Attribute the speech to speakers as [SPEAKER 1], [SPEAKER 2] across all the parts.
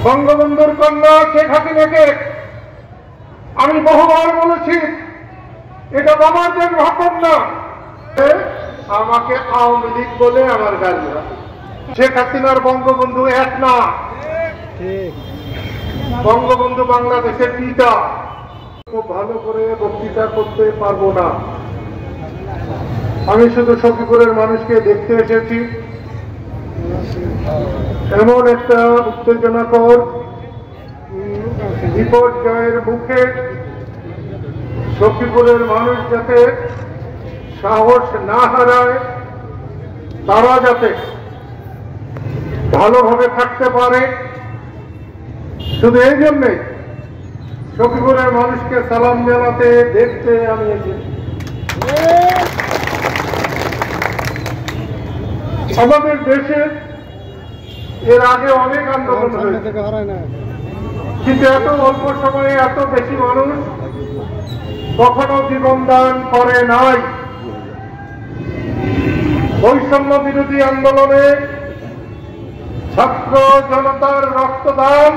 [SPEAKER 1] বঙ্গবন্ধুর কন্যা শেখ হাসিনাকে আমি বহুবার বলেছি, এটা বাবাদের ভাবন না, আমাকে আওয়ামী লীগ বলে আমার গালি। শেখ হাসিনার বঙ্গবন্ধু এক না, বঙ্গবন্ধু বাংলাদেশের পিতা। খুব ভালো করে বক্তৃতা করতে পারবো না, আমি শুধু সখীপুরের মানুষকে দেখতে এসেছি। এমন একটা উত্তেজনাকর বিপর্যয়ের মুখে সখীপুরের মানুষ যাতে সাহস না হারায়, তারা যাতে ভালোভাবে থাকতে পারে, শুধু এই জন্যে সখীপুরের মানুষকে সালাম জানাতে দেখতে আমি এসেছি। আমাদের দেশে এর আগে অনেক আন্দোলন হয়েছে, কিন্তু এত অল্প সময়ে এত বেশি মানুষ কখনো জীবনদান করে নাই। বৈষম্য বিরোধী আন্দোলনে ছাত্র জনতার রক্তদান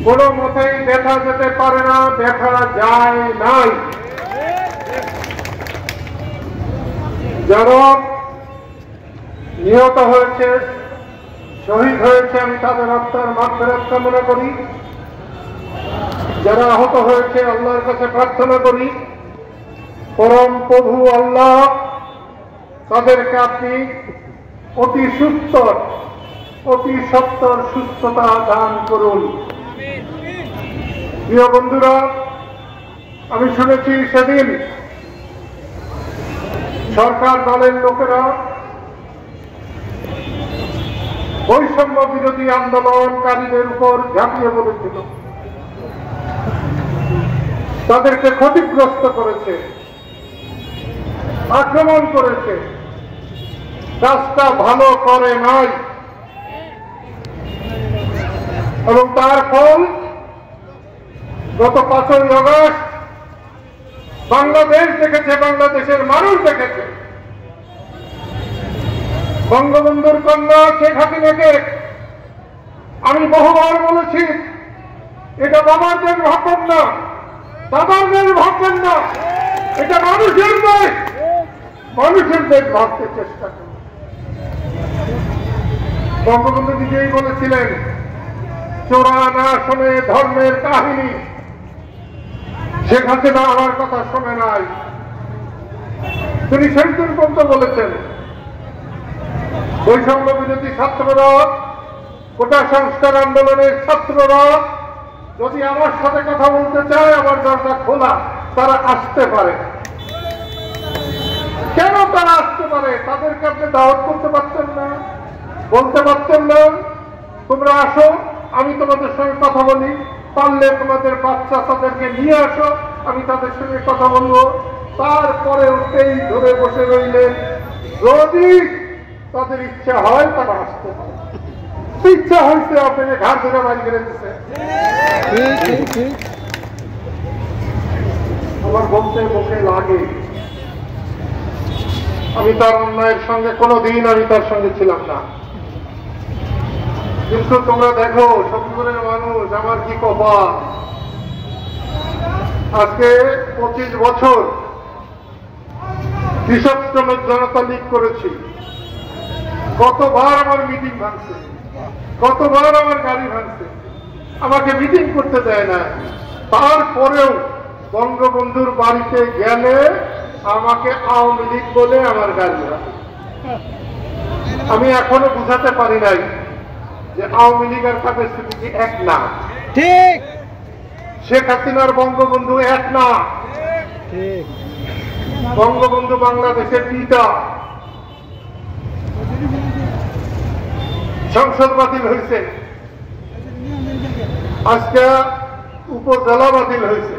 [SPEAKER 1] কোনো মতেই দেখা যেতে পারে না, দেখা যায় নাই। যারা নিহত হয়েছে, শহীদ হয়েছে, আমি তাদের আত্মার মাগফিরাত কামনা করি। যারা আহত হয়েছে, আল্লাহর কাছে প্রার্থনা করি, পরম প্রভু আল্লাহ তাদেরকে আপনি অতি সত্তর সুস্থতা দান করুন। প্রিয় বন্ধুরা, আমি শুনেছি সেদিন সরকার দলের লোকেরা বৈষম্য বিরোধী আন্দোলনকারীদের উপর ঝাঁপিয়ে পড়েছিল, তাদেরকে ক্ষতিগ্রস্ত করেছে, আক্রমণ করেছে, কাজটা ভালো করে নাই। এবং তার ফল গত 5ই আগস্ট বাংলাদেশ দেখেছে, বাংলাদেশের মানুষ দেখেছে। বঙ্গবন্ধুর কন্যা শেখ হাসিনাকে আমি বহুবার বলেছি, এটা বাবাদের ভাববেন না, দাদাদের ভাববেন না, এটা মানুষের দেশ, মানুষের দেশ ভাবতে চেষ্টা করুন। বঙ্গবন্ধু নিজেই বলেছিলেন, চোরা না শোনে ধর্মের কাহিনী। শেখ হাসিনা আমার কথা শোনে নাই, তিনি সেই পর্যন্ত বলেছেন বৈষম্য বিরোধী ছাত্ররা, কোটা সংস্কার আন্দোলনের ছাত্ররা যদি আমার সাথে কথা বলতে চায়, আমার দরজা খোলা, তারা আসতে পারে। কেন তারা আসতে পারে? তাদেরকে আপনি দাওয়াত করতে পারছেন না, বলতে পারছেন না তোমরা আসো, আমি তোমাদের সঙ্গে কথা বলি, পারলে তোমাদের বাচ্চা তাদেরকে নিয়ে আসো, আমি তাদের সঙ্গে কথা বলবো। তারপরে উঠেই ধরে বসে রইলেন, যদি তাদের ইচ্ছা হয় তারা আসতে পারে। ইচ্ছা হয়েছে আপনাকে ঘাট ধরে বাড়ি করে দিচ্ছে। আমার বলতে মুখে লাগে, আমি তার অন্যায়ের সঙ্গে কোনোদিন আমি তার সঙ্গে ছিলাম না, কিন্তু তোমরা দেখো সখীপুরের মানুষ, আমার কি কপাল। আজকে 25 বছর কৃষক শ্রমিক জনতা লীগ করেছি, কতবার আমার মিটিং ভাঙছে, কতবার আমার গাড়ি ভাঙছে, আমাকে মিটিং করতে দেয় না। তারপরেও বঙ্গবন্ধুর বাড়িতে গেলে আমাকে আওয়ামী লীগ বলে আমার গাড়ি ভাঙে। আমি এখনো বুঝাতে পারি নাই যে আওয়ামী লীগ আর তাদের স্থিতি এক না, ঠিক। শেখ হাসিনার বঙ্গবন্ধু এক না, ঠিক। বঙ্গবন্ধু বাংলাদেশের পিতা। সংসদ বাতিল হয়েছে, আজকে উপজেলা বাতিল হয়েছে,